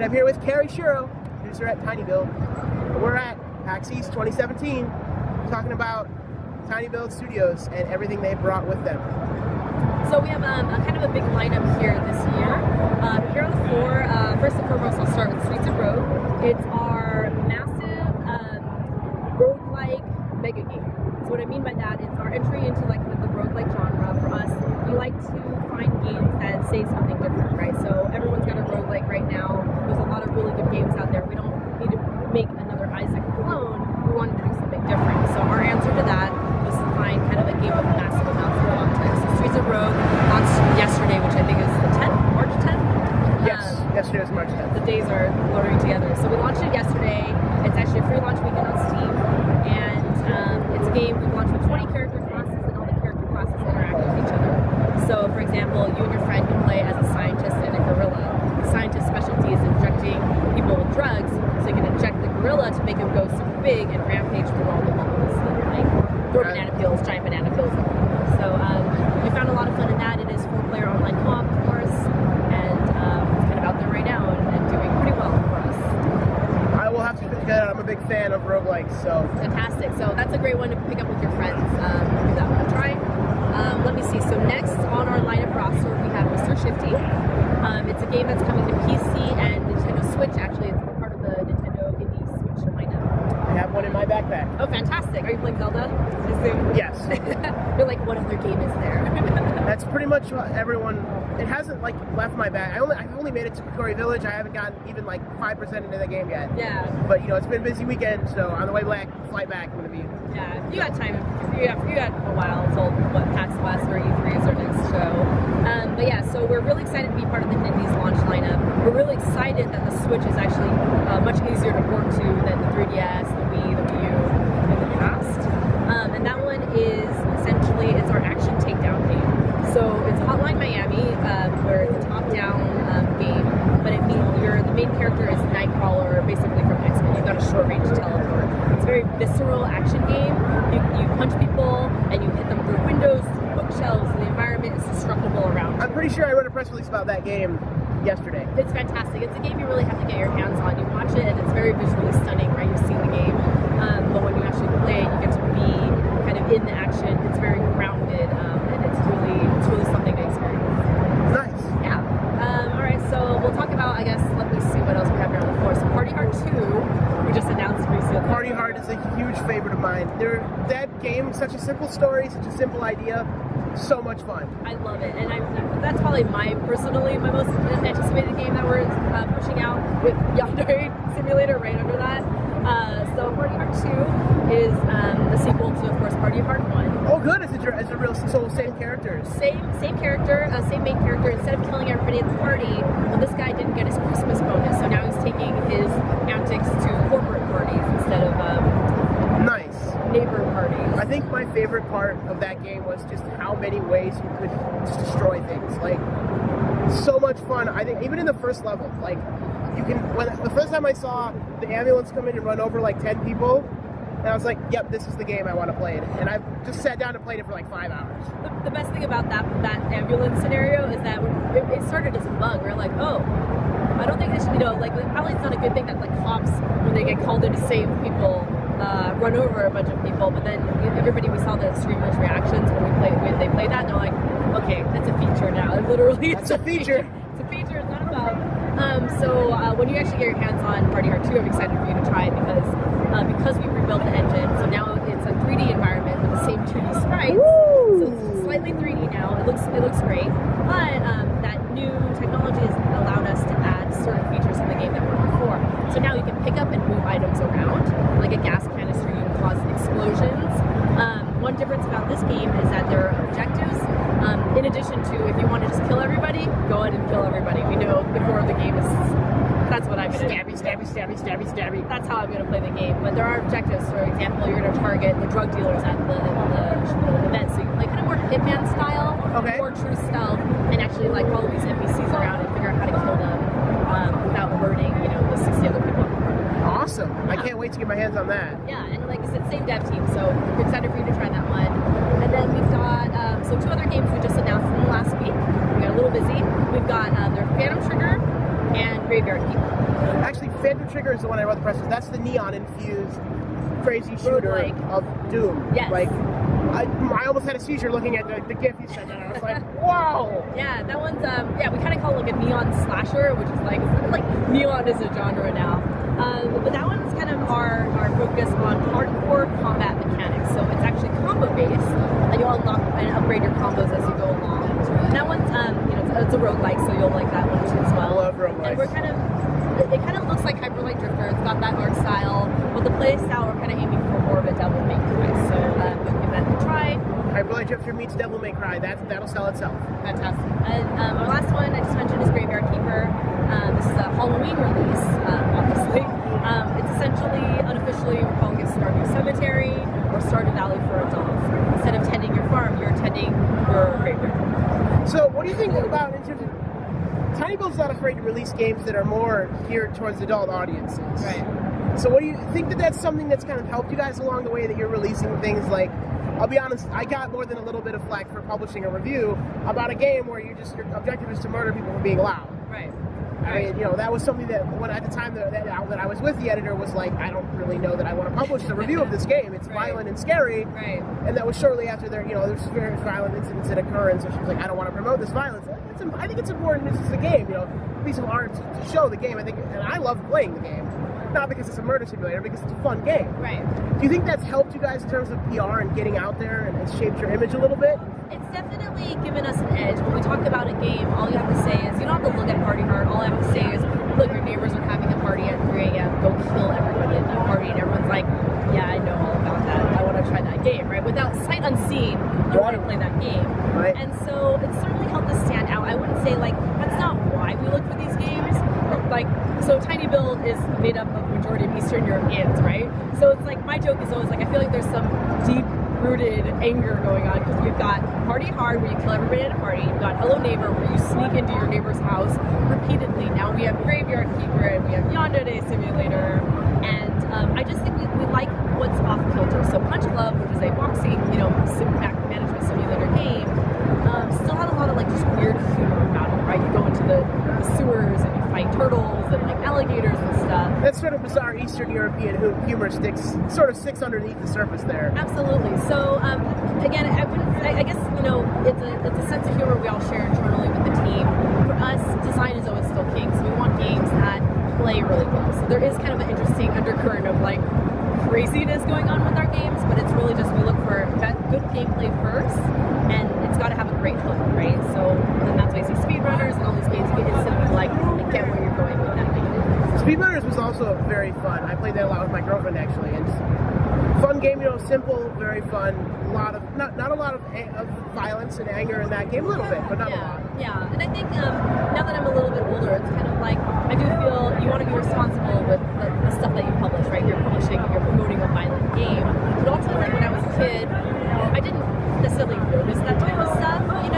I'm here with Karrie Shirou, producer at Tiny Build. We're at PAX East 2017, talking about Tiny Build Studios and everything they brought with them. So we have a kind of a big lineup here this year. Here on the floor, first and foremost, I'll start with Streets of Rogue. It's our massive roguelike mega game. So what I mean by that is our entry into like the roguelike genre. For us, we like to find games that say something different, right? So everyone's got a roguelike right now. There's a lot of really good games out there. We don't need to make another Isaac clone. We wanted to do something different. So our answer to that was to find kind of a game of massive amounts of content. So Streets of Rogue launched yesterday, which I think is the 10th, March 10th? Yes, yesterday was March 10th. The days are blurring together. So we launched it yesterday. It's actually a free launch weekend on Steam. And it's a game we've launched with 20 character classes, and all the character classes interact with each other. So for example, you and your friend can play as a scientist and a gorilla. The scientist's specialty is injecting people with drugs, so you can inject the gorilla to make him go super big and rampage through all the levels. Like throw banana peels, giant banana peels. So we found a lot of fun in that. It is 4-player online co-op, of course, and it's kind of out there right now and doing pretty well for us. I will have to pick that out. I'm a big fan of roguelikes, so. Fantastic. So that's a great one to pick up with your friends. Give that one a try. Let me see. So next on our lineup roster, we have Mr. Shifty. It's a game that's coming to PC and Nintendo Switch. Actually, it's part of the Nintendo Indie Switch lineup. I have one in my backpack. Oh, fantastic. Are you playing Zelda? I assume? Yes. You're like, what other game is there? That's pretty much what everyone. It hasn't like left my bag. I've only made it to Karrie Village. I haven't gotten even like 5% into the game yet. Yeah. But you know, it's been a busy weekend, so on the way back, flight back, I'm gonna be. Yeah, you got time. You got a while until what PAX West or E3 is our next show. But yeah, so we're really excited to be part of the Indies launch lineup. We're really excited that the Switch is actually much easier to port to than the 3DS, the Wii, the Wii U in the past. And that one is essentially it's our action takedown game. So it's Hotline Miami, where it's a top-down game, but it means the main character is Nightcrawler, basically from X-Men. You've got a short-range teleport. It's a very visceral action game. You punch people and you hit them through windows, through bookshelves, and the environment is destructible around you. I'm pretty sure I read a press release about that game yesterday. It's fantastic. It's a game you really have to get your hands on. You watch it and it's very visually stunning, right? You've seen the game, but when you actually play it, you get to be kind of in the action. It's very grounded, and it's really something to experience. Nice. Yeah. All right. So we'll talk about. I guess let me see what else we have here on the floor. So Party Hard 2, we just announced recently. Party Hard is a huge favorite of mine. That game, such a simple story, such a simple idea, so much fun. I love it, and that's probably my most anticipated game that we're pushing out with Yandere Simulator right under that. So Party Hard 2 is the sequel to, of course, Party Hard 1. Oh, good. It's a real same characters. Same character, same main character. Instead of killing everybody at the party, well, this guy didn't get his Christmas bonus, so now he's taking his antics to corporate parties instead of nice neighbor parties. I think my favorite part of that game was just how many ways you could destroy things. Like, so much fun. I think even in the first level, like, you can. The first time I saw the ambulance come in and run over like 10 people, and I was like, yep, this is the game I want to play it. And I just sat down and played it for like 5 hours. The best thing about that ambulance scenario is that it started as a bug. We're like, oh, I don't think this should, like, probably it's not a good thing that like cops, when they get called in to save people, run over a bunch of people. But then everybody, we saw the streamers' reactions when they played that, and they're like, okay, that's a feature now. It literally, it's a feature. It's a feature. It's not a bug. So when you actually get your hands on Party Hard 2, I'm excited for you to try it because we've rebuilt the engine. So now it's a 3D environment with the same 2D sprites. Woo! So it's slightly 3D now. It looks great. But that new technology has allowed us to add certain features in the game that weren't before. So now you can pick up and move items around, like a gas canister. You can cause explosions. One difference about this game is that there are objectives. In addition to, if you want to just kill everybody, go ahead and kill everybody. We know before the game is. That's what I'm going to do. Stabby. That's how I'm going to play the game. But there are objectives. For example, you're going to target the drug dealers at the event. So you play kind of more Hitman style, more true stealth, and actually like follow these NPCs around and figure out how to kill them without alerting, the 60 other people. Awesome. Yeah. I can't wait to get my hands on that. Yeah, and like I said, same dev team, so we're excited for you to try that one. And then we've got 2 other games we just announced in the last week. We got a little busy. We've got their Phantom Trigger and Graveyard Keeper. Phantom Trigger is the one I wrote the press. That's the neon-infused crazy shooter of Doom. Yes. Like, I almost had a seizure looking at the GIF you sent out. I was like, wow. Yeah, that one's we kind of call it like a neon slasher, which is like neon is a genre now. But that one's kind of our focus on hardcore combat mechanics. So it's actually combo based, and you'll unlock and upgrade your combos as you go along. And that one's it's a roguelike, so you'll like that one too as well. I love roguelikes. And it kind of looks like Hyper Light Drifter. It's got that art style, but the play style we're kind of aiming for more of a Devil May Cry. So we'll give that a try. Hyper Light Drifter meets Devil May Cry. That'll sell itself. Fantastic. And our last one I just mentioned is Graveyard Keeper. This is a Halloween release, obviously. It's essentially, unofficially, we're calling it Stardew Cemetery or Stardew Valley for adults. Instead of tending your farm, you're tending your graveyard. So what do you think about in terms of Tiny Build's not afraid to release games that are more geared towards adult audiences. Right. So what do you think that that's something that's kind of helped you guys along the way, that you're releasing things like, I'll be honest, I got more than a little bit of flack for publishing a review about a game where your objective is to murder people for being loud. Right. I mean, that was something that at the time that I was with the editor was like, I don't really know that I want to publish a review of this game. It's violent and scary. Right. And that was shortly after there's various violent incidents that occur, and so she was like, I don't want to promote this violence. I think it's important. This is the game, a piece of art to show the game. I think, and I love playing the game, not because it's a murder simulator, because it's a fun game. Right. Do you think that's helped you guys in terms of PR and getting out there, and it's shaped your image a little bit? It's definitely given us an edge. When we talk about a game, all you have to say is, you don't have to look at Party Hard. All you have to say is, look, your neighbors are having a party at 3 a.m. Go kill everybody at that party. And everyone's like, yeah, I know all about that. I want to try that game, right? Without sight unseen, you want to play that game. Right. And so it's certainly helped us stand out. I wouldn't say, that's not why we look for these games. So Tiny Build is made up of majority of Eastern Europeans, right? So it's like, my joke is always I feel like there's some deep-rooted anger going on, because we've got Party Hard, where you kill everybody at a party. You've got Hello Neighbor, where you sneak into your neighbor's house repeatedly. Now we have Graveyard Keeper, and we have Yonder Day Simulator, and I just think we like what's off kilter. So Punch Club, which is a boxing, management simulator game, still had a lot of just weird humor about it, right? You go into the sewers and you fight turtles and alligators and stuff. That sort of bizarre Eastern European humor sort of sticks underneath the surface there. Absolutely. So again, I guess it's a sense of humor we all share internally with the team. For us, design is always still king, so we want games that play really well. So there is kind of an interesting undercurrent of craziness going on with our games, but it's really just we look for good gameplay first, and it's got to have a great hook, right? So then that's why you see speedrunners and all these games. You get instantly I get where you're going with that game. Speedrunners was also very fun. I played that a lot with my girlfriend, actually. And fun game, simple, very fun. A lot of not a lot of violence and anger in that game. A little bit, but not a lot. Yeah, and I think now that I'm a little bit older, it's kind of I do feel you want to be responsible with the stuff that you publish, right? You're promoting a violent game. But also, when I was a kid, I didn't necessarily notice that type of stuff, and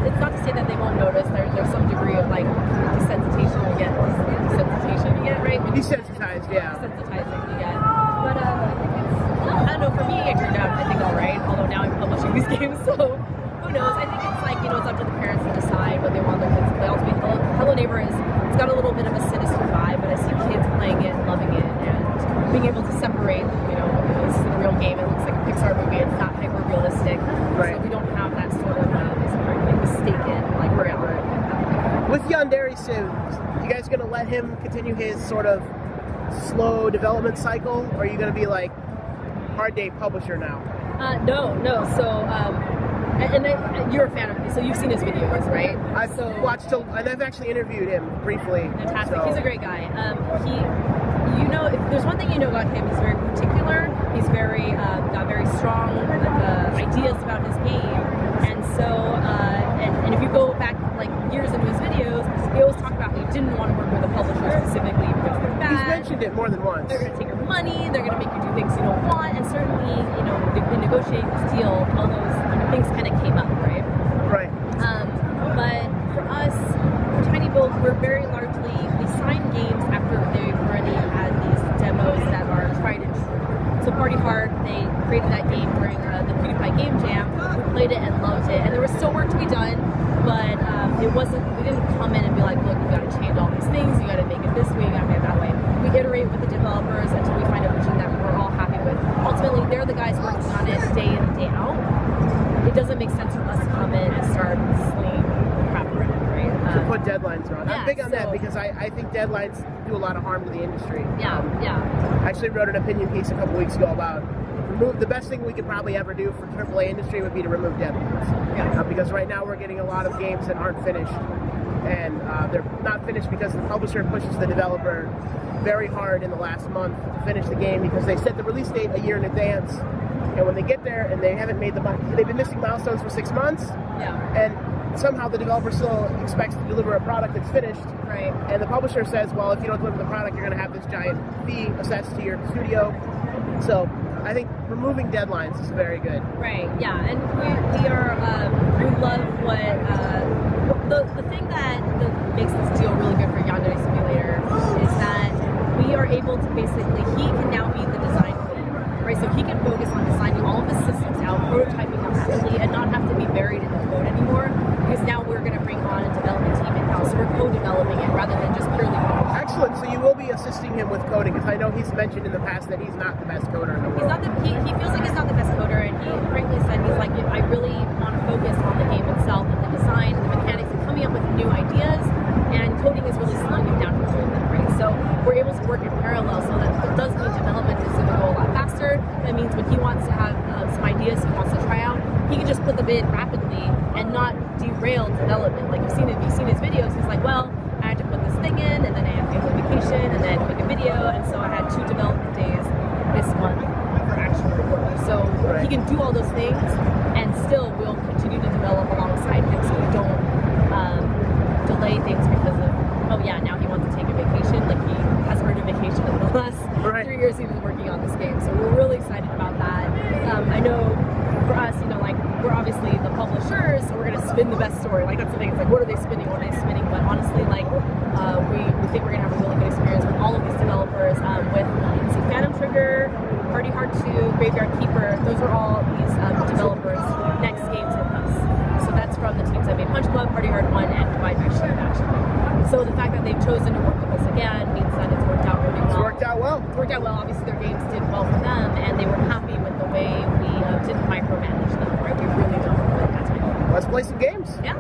it's not to say that they won't notice. There's some degree of desensitization you get, right? Desensitized, yeah. Desensitizing you get. But I don't know, for me it turned out, I think, alright, although now I'm publishing these games, so who knows? I think it's it's up to the parents to decide what they want their kids to play. Ultimately, Hello Neighbor it's got a little bit of a sinister vibe, but I see kids playing it and loving it, and being able to separate, this is a real game, it looks like a Pixar movie, it's not hyper-realistic, right. So we don't have that sort of mistaken, reality. With Yandere Sim, you guys gonna let him continue his sort of slow development cycle, or are you gonna be hard day publisher now? No. So, you're a fan of him, so you've seen his videos, right? I've watched, and I've actually interviewed him briefly. Fantastic. So. He's a great guy. If there's one thing you know about him, he's very particular. He's got very strong ideas about his game, and so, and if you go back years into his videos, he always talked about he didn't want to work with a publisher specifically because they're bad. He's mentioned it more than once. They're going to take your money, they're going to make you do things you don't want, and certainly, in negotiating this deal, all those things kind of came up, right? Right. But for us, for Tiny Build, we sign games after they've already had these demos that are tried and true. So Party Hard, they created that game during the PewDiePie Game Jam. We played it and loved it, and there was still work to be done. but we didn't come in and be like, look, you got to change all these things, you got to make it this way, you got to make it that way. We iterate with the developers until we find a vision that we're all happy with. Ultimately, they're the guys working on it day in and day out. It doesn't make sense for us to come in and start slinging crap around, right? To put deadlines around. Yeah, I'm big on that because I think deadlines do a lot of harm to the industry. Yeah, I actually wrote an opinion piece a couple weeks ago about the best thing we could probably ever do for AAA industry would be to remove deadlines. Yeah. Because right now we're getting a lot of games that aren't finished. And they're not finished because the publisher pushes the developer very hard in the last month to finish the game because they set the release date a year in advance. And when they get there and they haven't made they've been missing milestones for 6 months. Yeah. And somehow the developer still expects to deliver a product that's finished. Right. And the publisher says, well, if you don't deliver the product, you're going to have this giant fee assessed to your studio. So I think removing deadlines is very good. Right, yeah, and we love what, the thing that makes this deal really good for Yandere Simulator is that we are able to basically, he can now be the design lead, right? So he can focus on designing all of his systems out, prototyping them rapidly, and not have to be buried in the code anymore, because now we're going to bring on a development team in-house, so we're co-developing it rather than just purely coding. Excellent, so you will be assisting him with coding, because I know he's mentioned in the past that he's not the best coder in the world. He feels like he's not the best coder, and he frankly said, he's like, I really want to focus on the game itself and the design and the mechanics and coming up with new ideas, and coding is really slowing him down from doing that, right? So we're able to work in parallel, so that it does mean development is going to go a lot faster. That means when he wants to have some ideas he wants to try out, he can just put them in rapidly and not derail development. Like you've seen his videos, he's like, well, I had to put this thing in, and then I have to go on vacation, and then make a video, and so I had 2 development days this month for actual recording. So he can do all those things, and still we'll continue to develop alongside him, so we don't delay things because of, oh yeah, now he wants to take a vacation. Like he has earned a vacation in the last 3 years he's been working on this game. So we're really excited about that. I know for us, like we're obviously the publishers, so we're gonna spin the best story. Like that's the thing. It's like, what are they spinning? What are they spinning? But honestly, like we think we're gonna have a really good experience with all of these developers. With you can see Phantom Trigger, Party Hard 2, Graveyard Keeper. Those are all these developers' next games with us. So that's from the teams that made Punch Club, Party Hard 1, and Divide by Shirou, actually. So the fact that they've chosen to work with us again means that it's worked out really well. It's worked out well. It's worked out well. Obviously, their games did well for them, and they were happy with the way we didn't micromanage them, right? We really don't put that time. Let's play some games. Yeah.